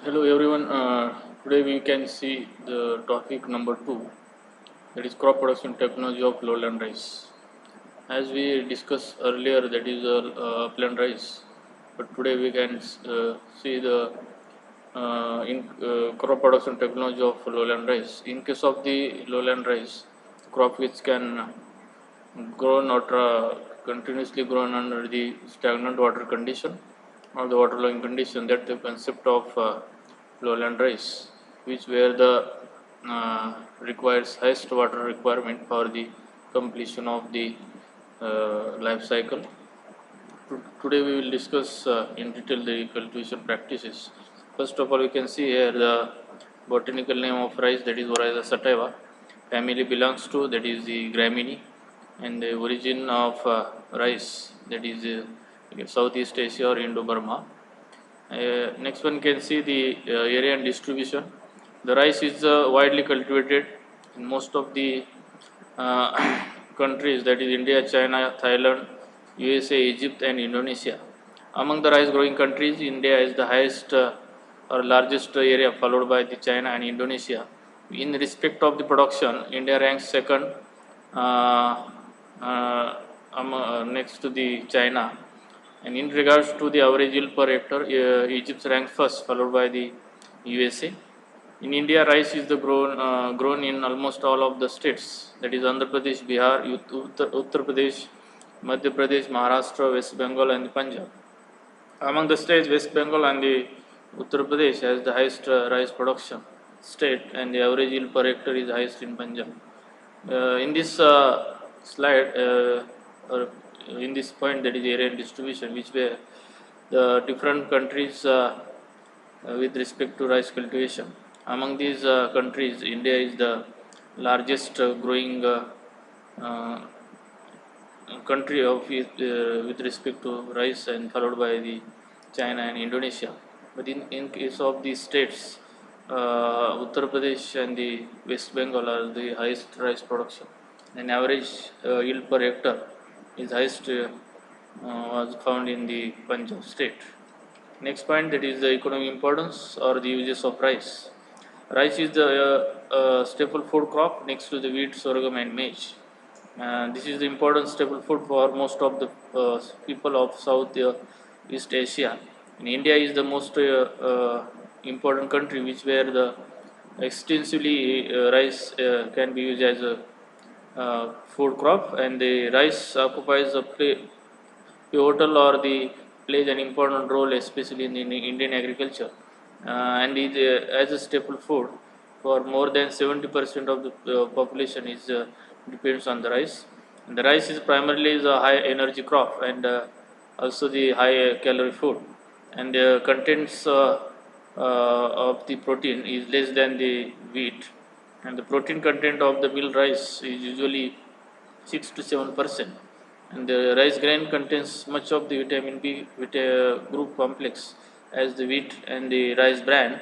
Hello everyone. Today we can see the topic number two, that is crop production technology of lowland rice. As we discussed earlier, that is upland rice, but today we can see the crop production technology of lowland rice. In case of the lowland rice, crop which can grown or continuously grown under the stagnant water condition or the waterlogging condition, that the concept of lowland rice, which where the requires highest water requirement for the completion of the life cycle. Today we will discuss in detail the cultivation practices. First of all, you can see here the botanical name of rice, that is Oryza sativa. Family belongs to, that is the Gramineae, and the origin of rice, that is Southeast Asia or Indo-Burma. Next one can see the area and distribution. The rice is widely cultivated in most of the countries, that is India, China, Thailand, USA, Egypt and Indonesia. Among the rice growing countries, India is the highest or largest area, followed by the China and Indonesia. In respect of the production, India ranks second, uh, next to the China. And in regards to the average yield per hectare, Egypt ranks first, followed by the USA. In India, rice is the grown in almost all of the states, that is Andhra Pradesh, Bihar, Uttar Pradesh, Madhya Pradesh, Maharashtra, West Bengal, and Punjab. Among the states, West Bengal and the Uttar Pradesh has the highest rice production state, and the average yield per hectare is highest in Punjab. In this slide, or in this point, that is area and distribution, which were the different countries with respect to rice cultivation. Among these countries, India is the largest growing uh, country of with respect to rice, and followed by the China and Indonesia. But in case of the states, Uttar Pradesh and the West Bengal are the highest rice production. An average yield per hectare is highest was found in the Punjab state. Next point, that is the economic importance or the uses of rice. Rice is the staple food crop next to the wheat, sorghum, and maize. This is the important staple food for most of the people of South East Asia. And India is the most important country, which where the extensively rice can be used as a food crop, and the rice occupies a pivotal or the plays an important role, especially in Indian agriculture, and is as a staple food for more than 70% of the population is depends on the rice. And the rice is primarily the high energy crop, and also the high calorie food, and contents of the protein is less than the wheat, and the protein content of the milled rice is usually 6 to 7%. And the rice grain contains much of the vitamin B group complex, as the wheat and the rice bran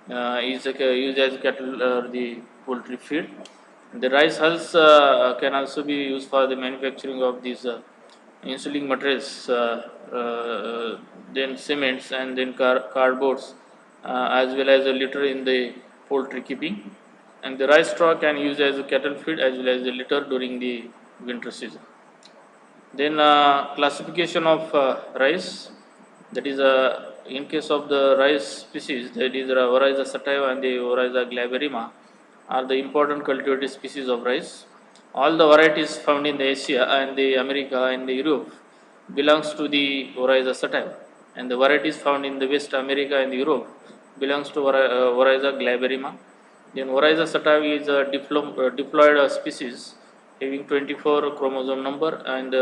is used as cattle or the poultry feed. The rice hulls can also be used for the manufacturing of these insuling materials, then cements, and then cardboards, as well as a litter in the poultry keeping. And the rice straw can use as a cattle feed as well as a litter during the winter season. Then classification of rice, that is in case of the rice species, that is Oryza sativa and the Oryza glaberrima are the important cultivated species of rice. All the varieties found in the Asia and the America and the Europe belongs to the Oryza sativa, and the varieties found in the West America and Europe belongs to Oryza glaberrima. Then Oryza sativa is a diploid species having 24 chromosome number, and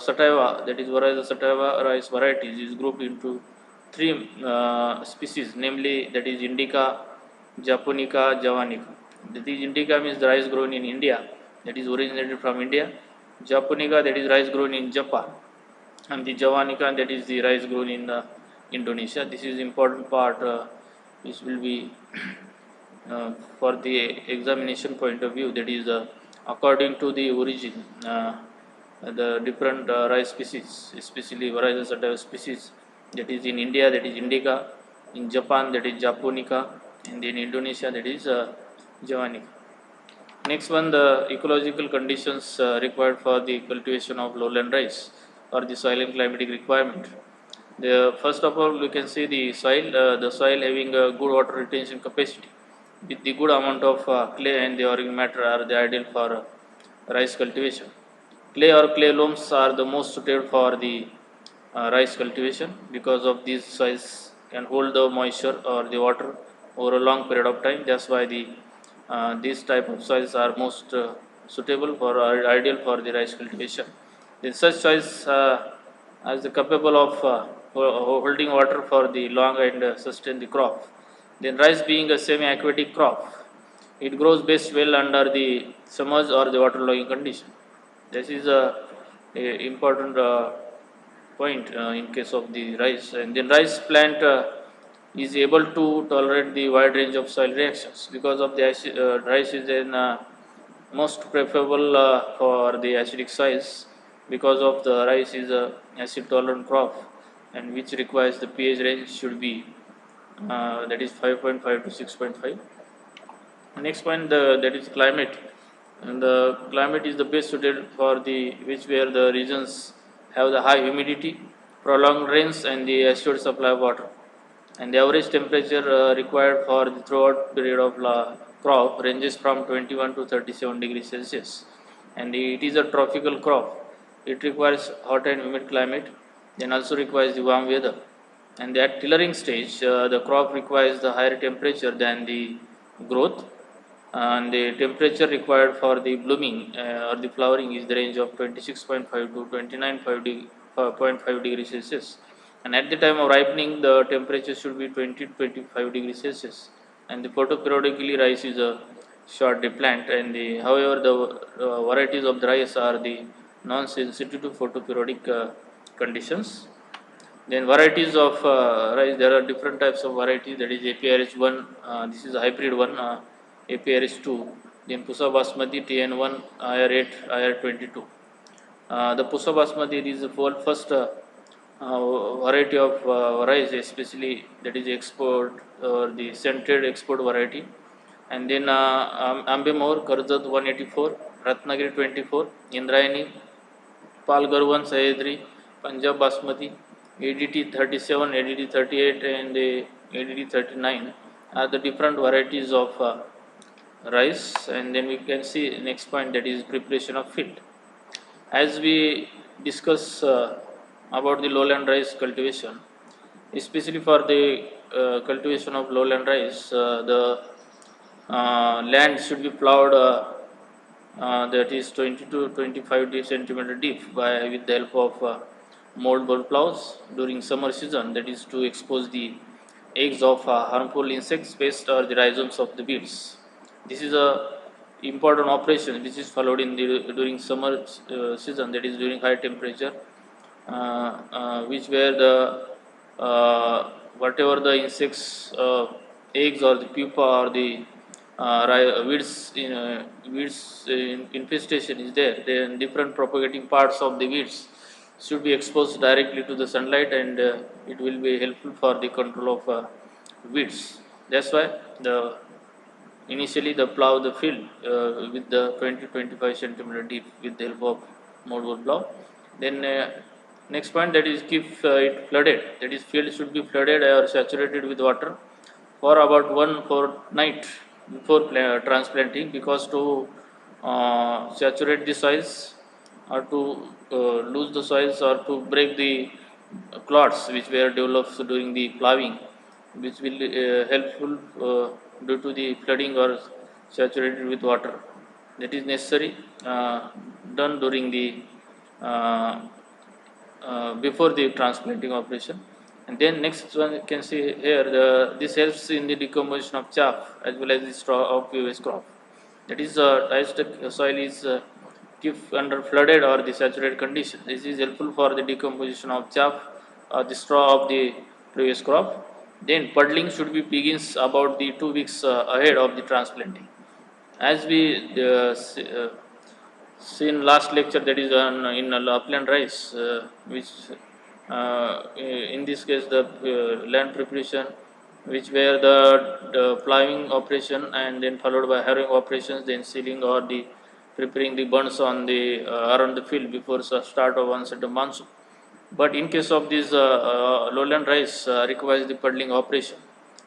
sativa, that is Oryza sativa rice varieties, is grouped into three species, namely that is Indica, Japonica, Javanica. That is Indica means the rice grown in India, that is originated from India. Japonica, that is rice grown in Japan, and the Javanica, that is the rice grown in Indonesia. This is important part which will be for the examination point of view, that is according to the origin, the different rice species, especially varieties of species, that is in India, that is Indica, In Japan, that is Japonica, and in Indonesia, that is Javanica. Next one, the ecological conditions required for the cultivation of lowland rice, or the soil and climatic requirement. First of all, we can see the soil having a good water retention capacity with the good amount of clay and the organic matter are the ideal for rice cultivation. Clay or clay loams are the most suited for the rice cultivation because of these soils can hold the moisture or the water over a long period of time. That's why these type of soils are most suitable for or ideal for the rice cultivation. In such soils as the capable of holding water for the long and sustain the crop. Then rice being a semi-aquatic crop, it grows best well under the summers or the waterlogging condition. This is a important point in case of the rice. And then rice plant is able to tolerate the wide range of soil reactions because of the rice is in most preferable for the acidic soils because of the rice is a acid tolerant crop and which requires the pH range should be that is 5.5 to 6.5. Next point, that is climate, and the climate is the best suited for the which where the regions have the high humidity, prolonged rains, and the assured supply of water. And the average temperature required for the throughout period of crop ranges from 21 to 37 degrees Celsius. And it is a tropical crop. It requires hot and humid climate, then also requires the warm weather. And at tillering stage, the crop requires the higher temperature than the growth, and the temperature required for the blooming or the flowering is the range of 26.5 to 29.5 degrees Celsius. And at the time of ripening, the temperature should be 20 to 25 degrees Celsius. And the photoperiodically rice is a short day plant, and however the varieties of the rice are the non-sensitive to photoperiodic conditions. Then varieties of rice, there are different types of varieties. That is APRH1. This is a hybrid one. APRH2. Then Pusa Basmati TN1 IR8 IR22. The Pusa Basmati is the first variety of rice, especially that is export or the scented export variety. And then Ambemor Karzat 184, Ratnagiri 24, Indrayani, Palgarwan Sayedri, Punjab Basmati, ADT 37, ADT 38, and ADT 39 are the different varieties of rice. And then we can see next point, that is preparation of field. As we discuss about the lowland rice cultivation, especially for the cultivation of lowland rice, the land should be plowed that is 20 to 25 centimeter deep with the help of mold board plows during summer season, that is to expose the eggs of harmful insects, pests, or the rhizomes of the beets. This is a important operation which is followed in the during summer season, that is during high temperature, which where the whatever the insects eggs or the pupa or the weeds infestation is there, then different propagating parts of the weeds should be exposed directly to the sunlight, and it will be helpful for the control of weeds. That's why the initially the plow the field with the 20-25 centimeter deep with the help of moldboard plow. Then next point, that is keep it flooded. That is field should be flooded or saturated with water for about one fortnight before transplanting, because to saturate the soils or to lose the soils or to break the clots which were developed during the plowing, which will helpful due to the flooding or saturated with water, that is necessary done during the uh, before the transplanting operation. And then next one you can see here, this helps in the decomposition of chaff as well as the straw of previous crop. That is digested soil is keep under flooded or the saturated condition. This is helpful for the decomposition of chaff or the straw of the previous crop. Then puddling should be begins about the 2 weeks ahead of the transplanting. As we seen last lecture, that is on in upland rice, which in this case the land preparation which were the plowing operation and then followed by harrowing operations, then sealing or the preparing the bunds on the around the field before start of onset of monsoon. But in case of this lowland rice requires the puddling operation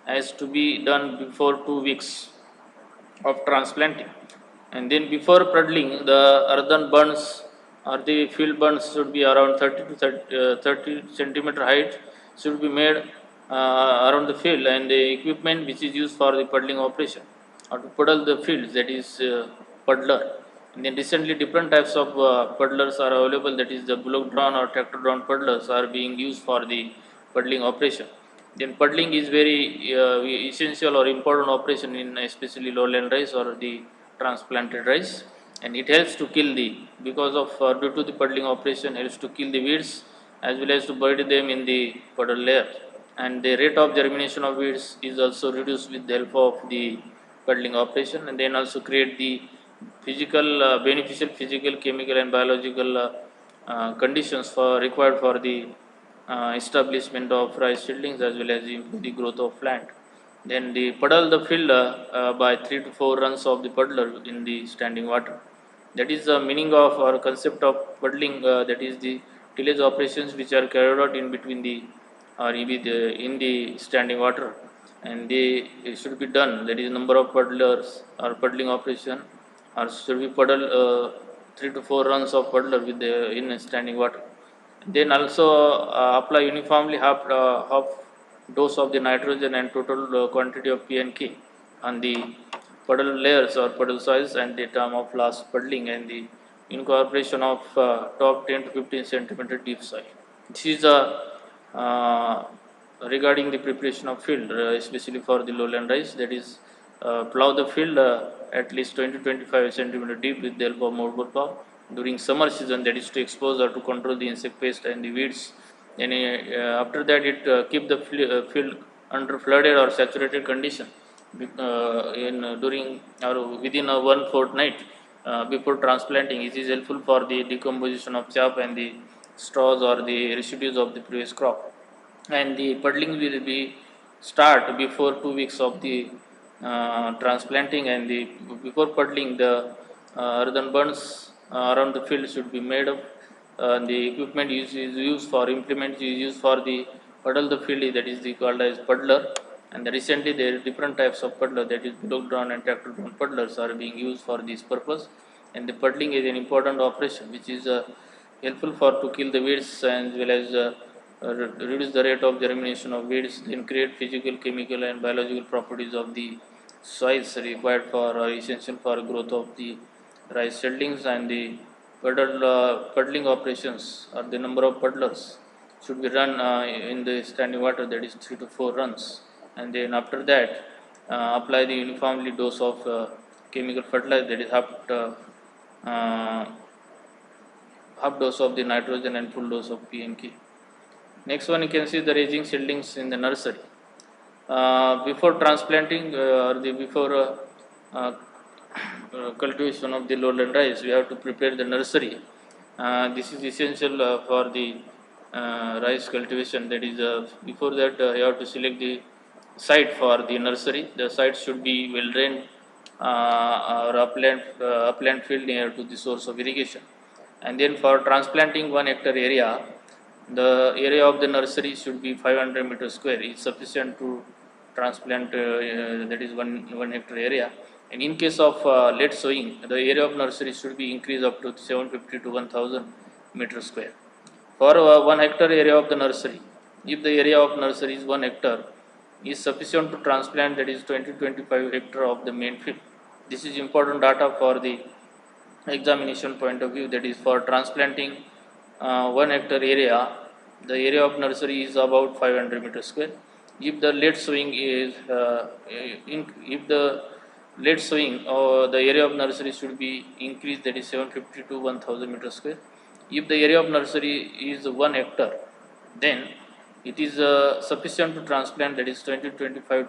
has to be done before 2 weeks of transplanting. And then before puddling, the earthen bunds or the field bunds should be around 30 to 30 centimeter height should be made around the field, and the equipment which is used for the puddling operation or to puddle the fields, that is puddler. And then recently different types of puddlers are available, that is the bullock drawn or tractor drawn puddlers are being used for the puddling operation. Then puddling is very essential or important operation in especially lowland rice or the transplanted rice, and it helps to kill the, because of due to the puddling operation helps to kill the weeds as well as to bury them in the puddle layer, and the rate of germination of weeds is also reduced with the help of the puddling operation, and then also create the physical beneficial physical, chemical and biological conditions for required for the establishment of rice seedlings as well as improve the growth of plant. Then the puddle the field by 3 to 4 runs of the puddler in the standing water. That is the meaning of or concept of puddling. That is the tillage operations which are carried out in between the or in the standing water, and they it should be done. That is number of puddlers or puddling operation, or should be puddle 3 to 4 runs of puddler with the in standing water. Then also apply uniformly half dose of the nitrogen and total quantity of P and K on the puddle layers or puddle soils and the term of last puddling, and the incorporation of top 10 to 15 centimeter deep soil. This is uh, regarding the preparation of field, especially for the lowland rice. That is, plow the field at least 20 to 25 centimeter deep with the help of moldboard plow during summer season. That is to expose or to control the insect pest and the weeds. Then after that, it keep the field under flooded or saturated condition in during or within a one fortnight before transplanting. It is helpful for the decomposition of chaff and the straws or the residues of the previous crop. And the puddling will be start before 2 weeks of the transplanting, and the before puddling the earthen bunds around the field should be made up. The equipment is used for implements is used for the puddle the field, that is the called as puddler. And recently there are different types of puddler, that is bullock drawn and tractor drawn puddlers are being used for this purpose. And the puddling is an important operation which is helpful for to kill the weeds as well as reduce the rate of germination of weeds, then create physical, chemical and biological properties of the soils required for or essential for growth of the rice seedlings. And the puddling operations or the number of puddlers should be run in the standing water, that is 3 to 4 runs, and then after that apply the uniformly dose of chemical fertilizer, that is half dose of the nitrogen and full dose of P and K. Next one, you can see the raising seedlings in the nursery. Before transplanting or the before cultivation of the lowland rice, we have to prepare the nursery. This is essential for the rice cultivation. That is, before that, you have to select the site for the nursery. The site should be well drained or upland field near to the source of irrigation. And then for transplanting 1 hectare area, the area of the nursery should be 500 meters square. Is sufficient to transplant that is 1 hectare area. And in case of late sowing, the area of nursery should be increased up to 750 to 1000 meters square. For 1 hectare area of the nursery, if the area of nursery is 1 hectare, is sufficient to transplant, that is 20 to 25 hectare of the main field. This is important data for the examination point of view, that is for transplanting 1 hectare area, the area of nursery is about 500 meters square. If the late sowing is if the late sowing the area of nursery should be increased, that is 750 to 1000 meters square. If the area of nursery is 1 hectare, then it is sufficient to transplant, that is 20 to 25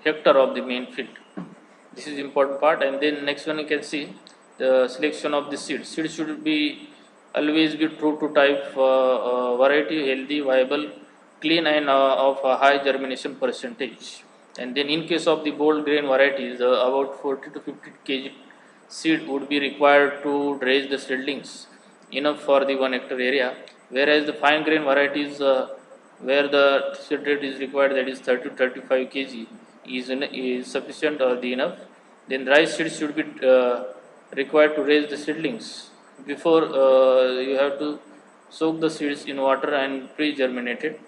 hectare of the main field. This is important part. And then next one, you can see the selection of the seed. Seed should be always be true to type variety, healthy, viable, clean and of a high germination percentage. And then in case of the bold grain varieties, about 40 to 50 kg seed would be required to raise the seedlings enough for the 1 hectare area, whereas the fine grain varieties where the seed rate is required, that is 30 to 35 kg, is sufficient or the enough. Then rice seeds should be required to raise the seedlings. Before you have to soak the seeds in water and pre-germinated.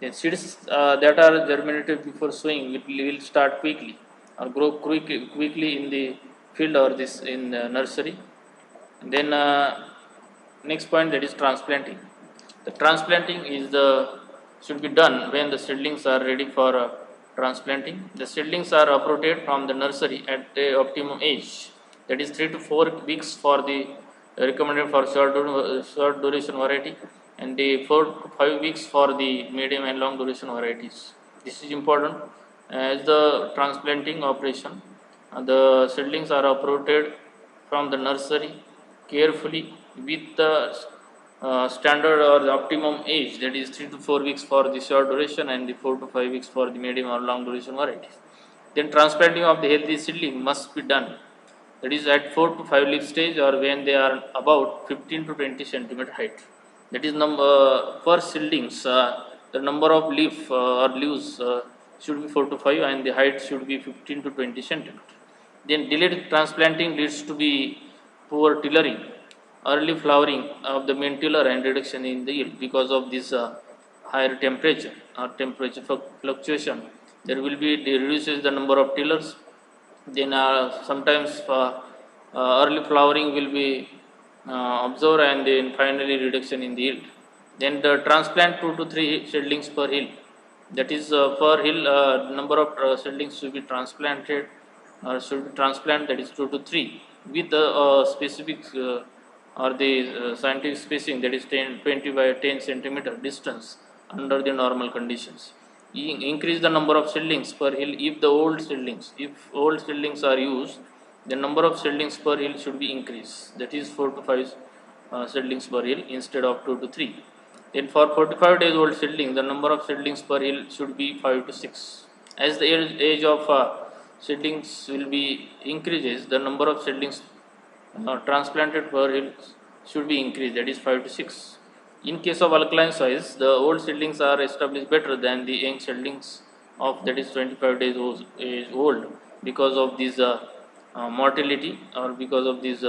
The seeds that are germinated before sowing will start quickly or grow quickly in the field or this in the nursery. And then next point, that is transplanting. The transplanting is the should be done when the seedlings are ready for transplanting. The seedlings are uprooted from the nursery at the optimum age, that is 3 to 4 weeks for the recommended for short duration variety, and the 4 to 5 weeks for the medium and long duration varieties. This is important as the transplanting operation. The seedlings are uprooted from the nursery carefully with the standard or the optimum age, that is 3 to 4 weeks for the short duration and the 4 to 5 weeks for the medium or long duration varieties. Then transplanting of the healthy seedling must be done, that is at 4 to 5 leaf stage or when they are about 15 to 20 centimeter height. That is number for seedlings, the number of leaf or leaves should be 4 to 5 and the height should be 15 to 20 centimeter. Then delayed transplanting leads to be poor tillering, early flowering of the main tiller and reduction in the yield because of this higher temperature or temperature fluctuation. There will be reduces the number of tillers. Then sometimes early flowering will be observed and then finally reduction in the yield. Then the transplant 2 to 3 seedlings per hill, that is per hill number of seedlings should be transplanted or should be transplant, that is 2 to 3 with the specific or the scientific spacing, that is 20 by 10 centimeter distance under the normal conditions. Increase the number of seedlings per hill if old seedlings are used, the number of seedlings per hill should be increased, that is 4 to 5 seedlings per hill instead of 2 to 3. Then for 45 days old seedling, the number of seedlings per hill should be 5 to 6. As the age of seedlings will be increases, the number of seedlings transplanted per hill should be increased, that is 5 to 6. In case of alkaline soils, the old seedlings are established better than the young seedlings of, that is 25 days old because of this mortality or because of this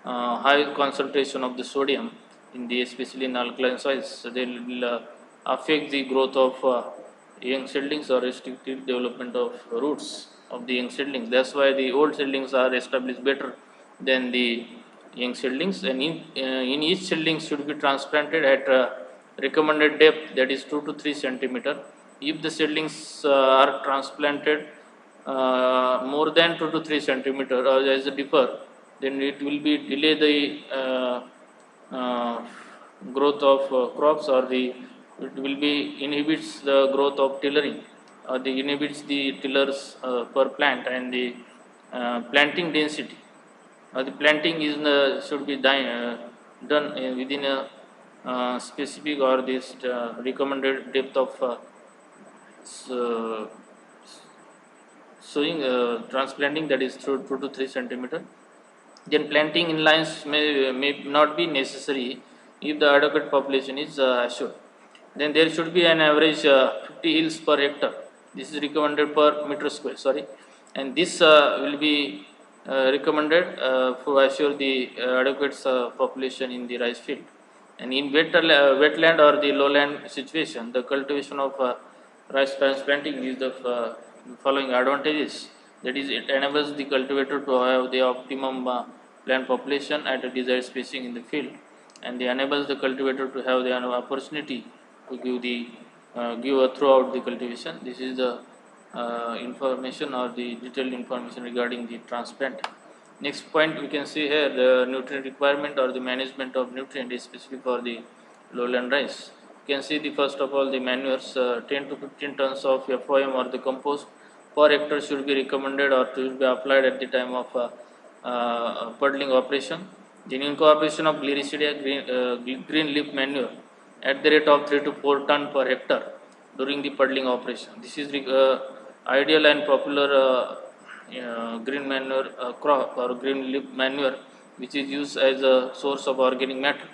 high concentration of the sodium in the especially in alkaline soils. So they will affect the growth of young seedlings or restrict development of roots of the young seedlings. That's why the old seedlings are established better than the young seedlings, and in each seedling should be transplanted at recommended depth, that is 2 to 3 centimeter. If the seedlings are transplanted more than 2 to 3 centimeter or as a differ, then it will be delay the growth of crops or the it will be inhibits the growth of tillering or the inhibits the tillers per plant and the planting density. The planting is should be done within a specific or this recommended depth of so, sowing transplanting, that is through 2 to 3 centimeter. Then planting in lines may not be necessary if the adequate population is assured. Then there should be an average 50 hills per hectare. This is recommended per meter square. Sorry, and this will be recommended to assure the adequate population in the rice field. And in wetland or the lowland situation, the cultivation of rice transplanting is the following advantages. That is, it enables the cultivator to have the optimum plant population at a desired spacing in the field, and it enables the cultivator to have the opportunity to give throughout the cultivation. This is the information or the detailed information regarding the transplant. Next point we can see here, the nutrient requirement or the management of nutrient is specific for the lowland rice. You can see the first of all the manures, 10 to 15 tons of FOM or the compost per hectare should be recommended or should be applied at the time of puddling operation. The incorporation of Gliricidia green leaf manure at the rate of 3 to 4 ton per hectare during the puddling operation. This is ideal and popular green manure crop or green leaf manure, which is used as a source of organic matter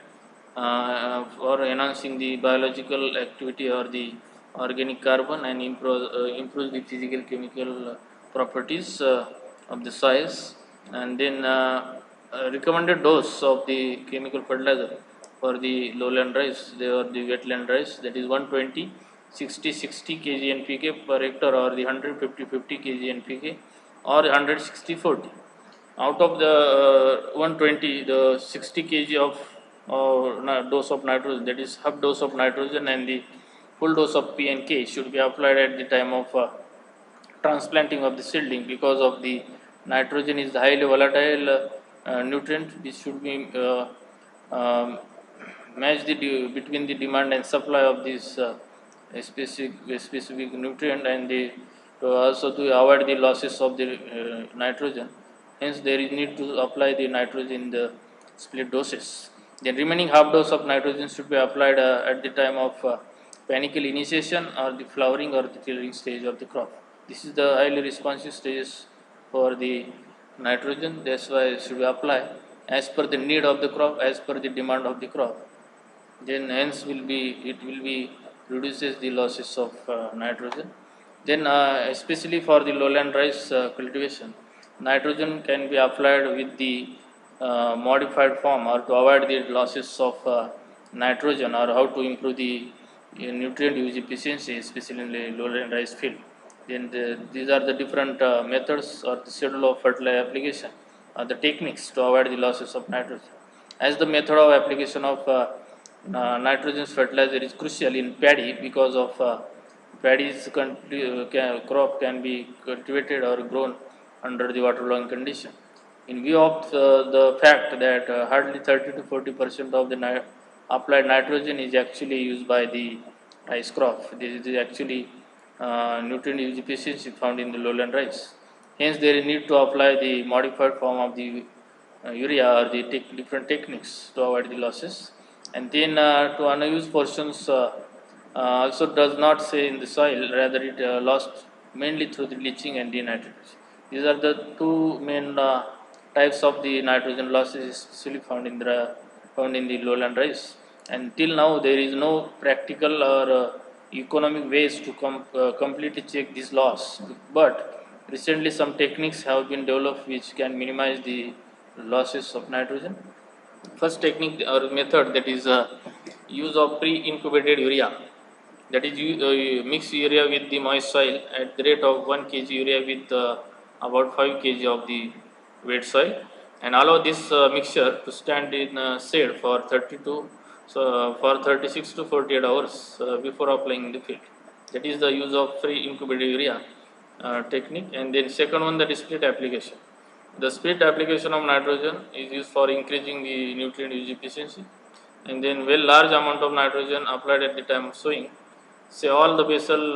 for enhancing the biological activity or the organic carbon and improve the physical chemical properties of the soils. And then recommended dose of the chemical fertilizer for the lowland rice or the wetland rice, that is 120 60 kg NPK per hectare, or the 150 kg NPK, or 160 40. Out of the 120, the 60 kg of dose of nitrogen, that is half dose of nitrogen, and the full dose of P and K should be applied at the time of transplanting of the seedling, because of the nitrogen is the highly volatile nutrient. This should be um, match between the demand and supply of this specific nutrient, and also to avoid the losses of the nitrogen. Hence, there is need to apply the nitrogen in the split doses. The remaining half dose of nitrogen should be applied at the time of panicle initiation, or the flowering or the tillering stage of the crop. This is the highly responsive stages for the nitrogen. That's why it should be applied as per the need of the crop, as per the demand of the crop. Then hence it will be reduces the losses of nitrogen. Then especially for the lowland rice cultivation, nitrogen can be applied with the modified form, or to avoid the losses of nitrogen, or how to improve the nutrient use efficiency, especially in the lowland rice field. Then these are the different methods or the schedule of fertilizer application, the techniques to avoid the losses of nitrogen. As the method of application of nitrogen fertilizer is crucial in paddy, because of paddy's crop can be cultivated or grown under the waterlogging condition. In view of the fact that hardly 30 to 40% of the applied nitrogen is actually used by the rice crop. This is actually nutrient use efficiency found in the lowland rice. Hence, there is need to apply the modified form of the urea, or the different techniques to avoid the losses. And then to unused portions also does not stay in the soil, rather it lost mainly through the leaching and denitrification. These are the two main types of the nitrogen losses, especially found in the lowland rice. And till now, there is no practical or economic ways to completely check this loss. But recently, some techniques have been developed which can minimize the losses of nitrogen. First technique or method, that is use of pre-incubated urea. That is, you mix urea with the moist soil at the rate of 1 kg urea with about 5 kg of the wet soil, and allow this mixture to stand in shade for 36 to 48 hours before applying in the field. That is the use of pre-incubated urea technique. And then second one, that is split application. The split application of nitrogen is used for increasing the nutrient use efficiency. And then when large amount of nitrogen applied at the time of sowing, say all the basal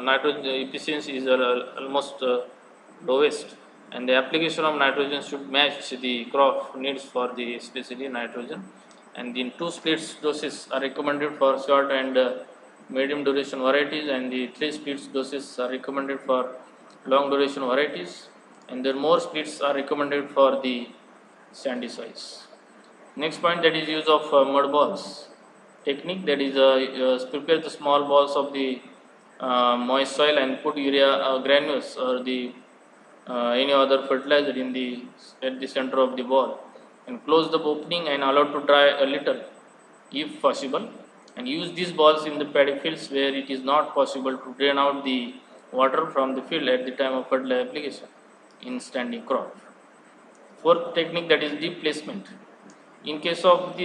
nitrogen efficiency is almost lowest, and the application of nitrogen should match the crop needs for the especially nitrogen. And then two splits doses are recommended for short and medium duration varieties, and the three splits doses are recommended for long duration varieties, and then more splits are recommended for the sandy soils. Next point, that is use of mud balls technique. That is prepare the small balls of the moist soil and put urea granules or the any other fertilizer at the center of the ball, and close the opening and allow to dry a little if possible, and use these balls in the paddy fields where it is not possible to drain out the water from the field at the time of fertilizer application in standing crop. Fourth technique, that is deep placement. In case of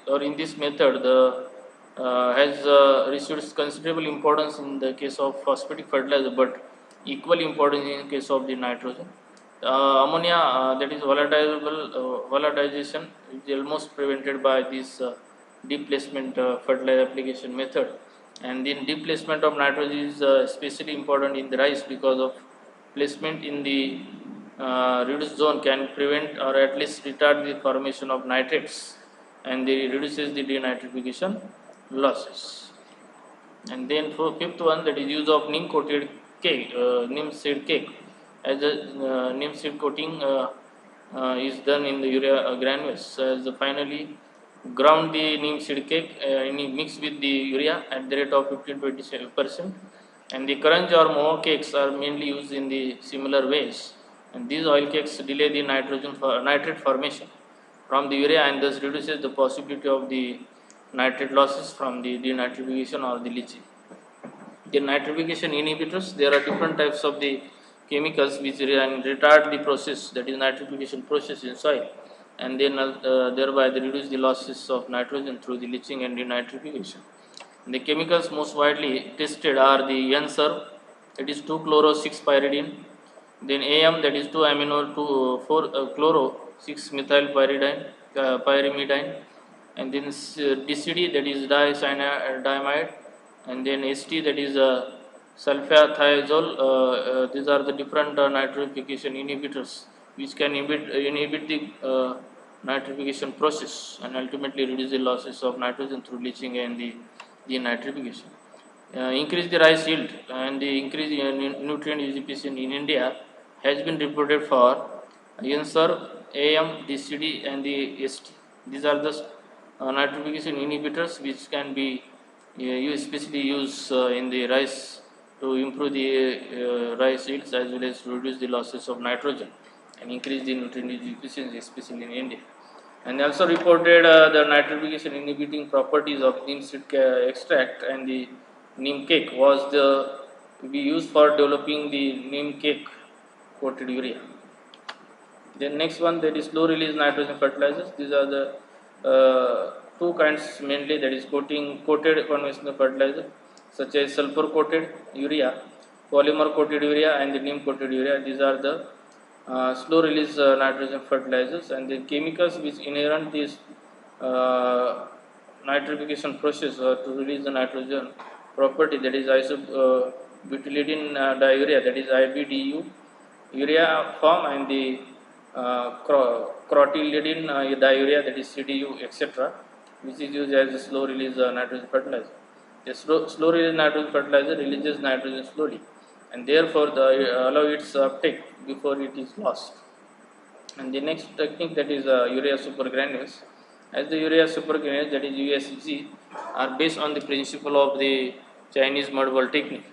or in this method, the has received considerable importance in the case of phosphatic fertilizer, but equally important in case of the nitrogen. Ammonia, that is volatilization, is almost prevented by this deep placement fertilizer application method. And then deep placement of nitrogen is especially important in the rice, because of placement in the reduced zone can prevent or at least retard the formation of nitrates and they reduces the denitrification losses. And then for fifth one, that is use of neem coated cake, neem seed cake, as a neem seed coating is done in the urea granules. As finally ground the neem seed cake mix with the urea at the rate of 15-20%, and the crunch or moho cakes are mainly used in the similar ways. And these oil cakes delay the nitrate formation from the urea and thus reduces the possibility of the nitrate losses from the denitrification or the leaching. The nitrification inhibitors, there are different types of the chemicals which retard the process, that is nitrification process in soil, and then thereby they reduce the losses of nitrogen through the leaching and denitrification. The chemicals most widely tested are the NSERV, that is 2-chloro-6-pyridine, then AM, that is 2-amino 4-chloro-6-methylpyridine, pyrimidine, and then DCD, that is diamide, and then ST, that is sulfathiazole. These are the different nitrification inhibitors which can inhibit the nitrification process and ultimately reduce the losses of nitrogen through leaching and the denitrification. Increase the rice yield, and the increase in nutrient UGPC in India has been reported for NSERV, AM, DCD, and the ST. These are the nitrification inhibitors which can be especially used in the rice to improve the rice yields as well as to reduce the losses of nitrogen and increase the nutrient efficiency, especially in India. And also reported the nitrification inhibiting properties of neem seed extract and the neem cake was be used for developing the neem cake coated urea. Then next one, that is slow release nitrogen fertilizers. These are the two kinds mainly, that is coated conventional fertilizer such as sulfur coated urea, polymer coated urea, and the neem coated urea. These are the slow release nitrogen fertilizers, and the chemicals which inherent this nitrification process to release the nitrogen property, that is isobutylidine diurea, that is IBDU urea form, and the crotylidine diurea, that is CDU, etc., which is used as a slow release nitrogen fertilizer. The slow release nitrogen fertilizer releases nitrogen slowly, and therefore allow its uptake before it is lost. And the next technique, that is urea supergranules. As the urea supergranules, that is USG, are based on the principle of the Chinese mud ball technique,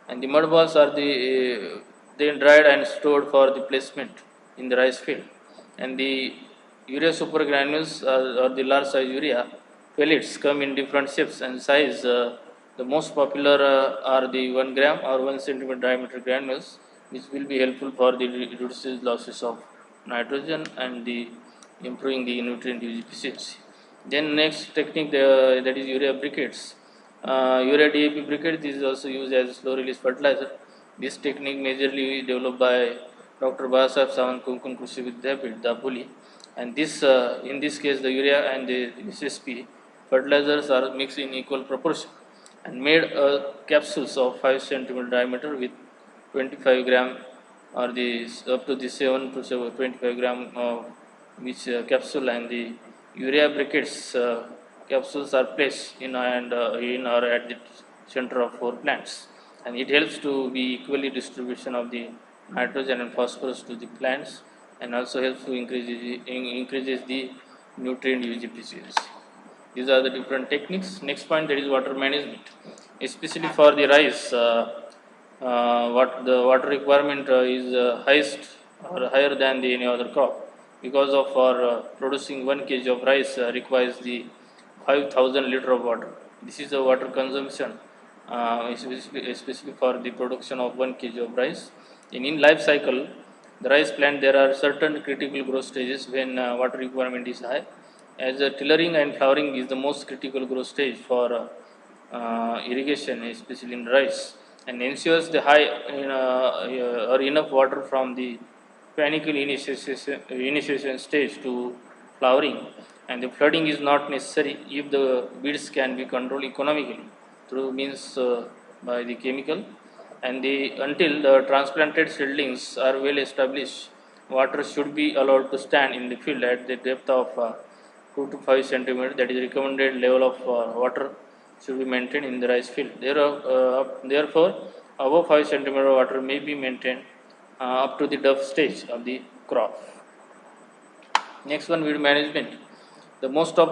and the mud balls are then dried and stored for the placement in the rice field. And the urea supergranules or the large size urea pellets come in different shapes and size. The most popular are the 1 gram or 1 centimeter diameter granules, which will be helpful for the reduces losses of nitrogen and the improving the nutrient use efficiency. Then next technique, that is urea briquettes. Urea DAP briquette is also used as a slow release fertilizer. This technique majorly developed by Dr. Bahasab Sawant Konkon Krishi Vidyapith, Dapoli, and this in this case the urea and the SSP fertilizers are mixed in equal proportion and made capsules of 5 centimeter diameter with 25 gram or the up to the 7 to 25 gram of which capsule, and the urea briquettes capsules are placed in or at the center of 4 plants, and it helps to be equally distribution of the nitrogen and phosphorus to the plants, and also helps to increases the nutrient use efficiency. These are the different techniques. Next point, that is water management, especially for the rice. What the water requirement is highest or higher than the any other crop, because of for producing 1 kg of rice requires the 5,000 liter of water. This is the water consumption, especially for the production of 1 kg of rice. In life cycle, the rice plant, there are certain critical growth stages when water requirement is high. As tillering and flowering is the most critical growth stage for irrigation, especially in rice, and ensures the high or enough water from the panicle initiation stage to flowering, and the flooding is not necessary if the weeds can be controlled economically through means by the chemical, and until the transplanted seedlings are well established, water should be allowed to stand in the field at the depth of 2 to 5 centimeter, that is recommended level of water should be maintained in the rice field. Therefore, above 5 centimeter water may be maintained up to the duff stage of the crop. Next one, weed management. The most of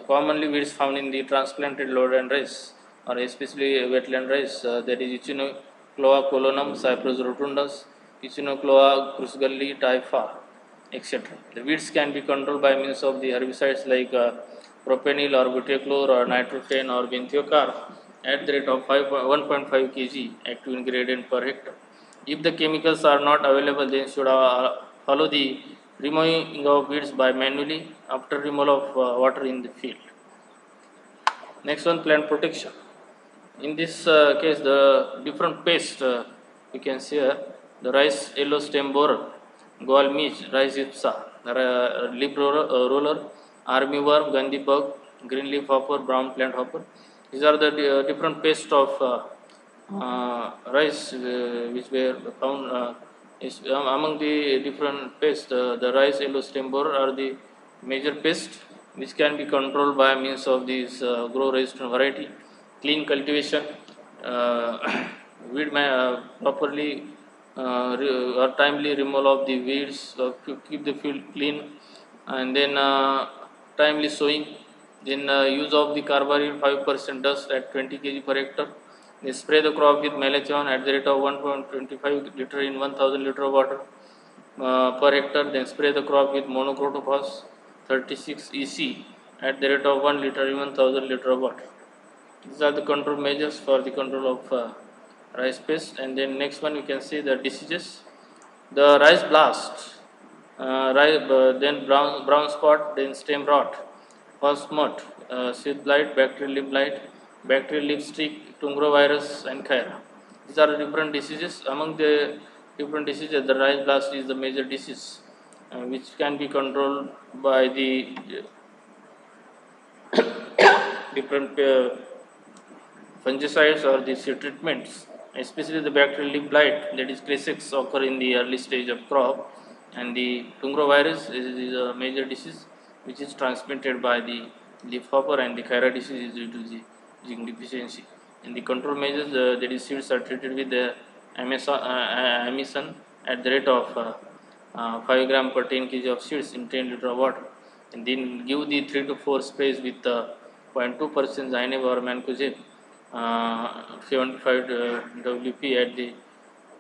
commonly weeds found in the transplanted lowland rice, or especially wetland rice, that is Echinocloa colonum, Cyprus rotundus, Echinocloa crusgulli typha, etc. The weeds can be controlled by means of the herbicides like propanil or butachlor or nitrophane or benthiocarbon at the rate of 1.5 kg active ingredient per hectare. If the chemicals are not available, then should follow the removing of weeds by manually after removal of water in the field. Next one, plant protection. In this case, the different pests you can see here, the rice yellow stem borer, goal midge, rice ipsa, leaf roller, army worm, gandhi bug, green leaf hopper, brown plant hopper. These are the different pests of rice which were found among the different pests. The rice yellow stem borer are the major pests which can be controlled by means of this grow resistant variety, clean cultivation, uh, properly or timely removal of the weeds, to keep the field clean, and then timely sowing, then use of the carbaryl 5% dust at 20 kg per hectare. They spray the crop with malathion at the rate of 1.25 liter in 1000 liter of water per hectare. Then spray the crop with monocrotophos 36 EC at the rate of 1 liter in 1000 liter of water. These are the control measures for the control of rice pest. And then next one, you can see the diseases. The rice blast, then brown spot, then stem rot, first smut, seed blight, bacterial leaf blight, bacterial leaf streak, tungrovirus, and chyra. These are the different diseases. Among the different diseases, the rice blast is the major disease, which can be controlled by the different fungicides or the seed treatments, especially the bacterial leaf blight, that is Cressex, occur in the early stage of crop, and the tungrovirus is a major disease which is transmitted by the leaf hopper, and the chyra disease is due to the zinc deficiency. In the control measures, that is seeds are treated with the amison at the rate of 5 gram per 10 kg of seeds in 10 liter of water, and then give the 3 to 4 sprays with 0.2% Zineb or Mancozeb 75 WP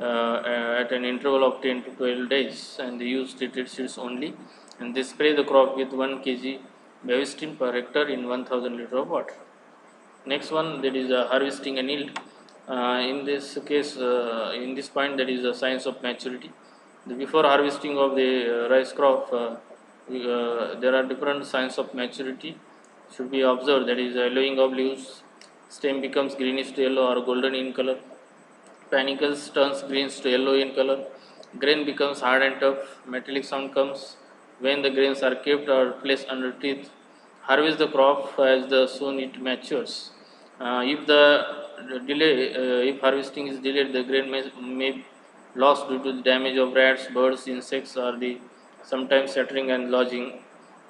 at an interval of 10 to 12 days, and they use treated seeds only, and they spray the crop with 1 kg Bevestin per hectare in 1000 liter of water. Next one, that is harvesting and yield. In this case, in this point, that is the science of maturity. Before harvesting of the rice crop, there are different signs of maturity should be observed. That is yellowing of leaves, stem becomes greenish to yellow or golden in color, panicles turns greens to yellow in color, grain becomes hard and tough, metallic sound comes when the grains are kept or placed under teeth. Harvest the crop as the soon it matures. If the delay, if harvesting is delayed, the grain may lost due to the damage of rats, birds, insects, or the sometimes shattering and lodging.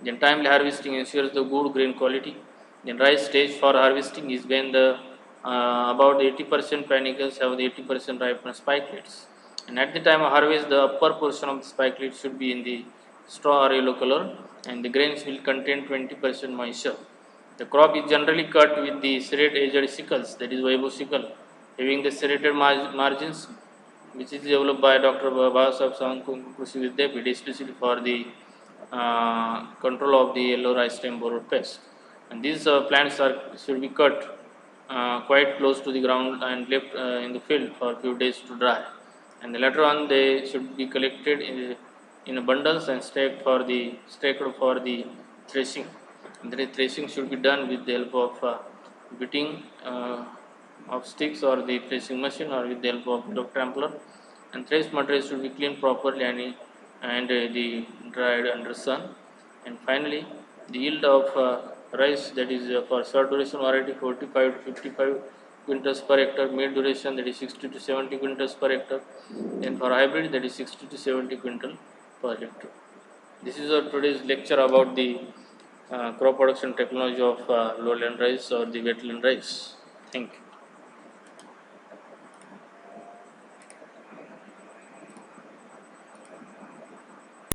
Then timely harvesting ensures the good grain quality. Then right stage for harvesting is when the about 80% panicles have the 80% ripeness spikelets. And at the time of harvest, the upper portion of the spikelet should be in the straw or yellow color, and the grains will contain 20% moisture. The crop is generally cut with the serrate edged sickles, that is Weibo sickle, having the serrated margins, which is developed by Dr. Babasaheb Savank Krishi Vidyapith, especially for the control of the yellow rice stem borer pest. And these plants should be cut quite close to the ground and left in the field for a few days to dry. And later on, they should be collected in bundles and staked for the threshing. And the threshing should be done with the help of beating of sticks or the threshing machine, or with the help of dog trampler. And thresh material should be cleaned properly and the dried under sun. And finally, the yield of rice, that is for short duration variety 45 to 55 quintals per hectare, mid duration, that is 60 to 70 quintals per hectare, and for hybrid, that is 60 to 70 quintal per hectare. This is our today's lecture about the crop production technology of lowland rice or the wetland rice. Thank you.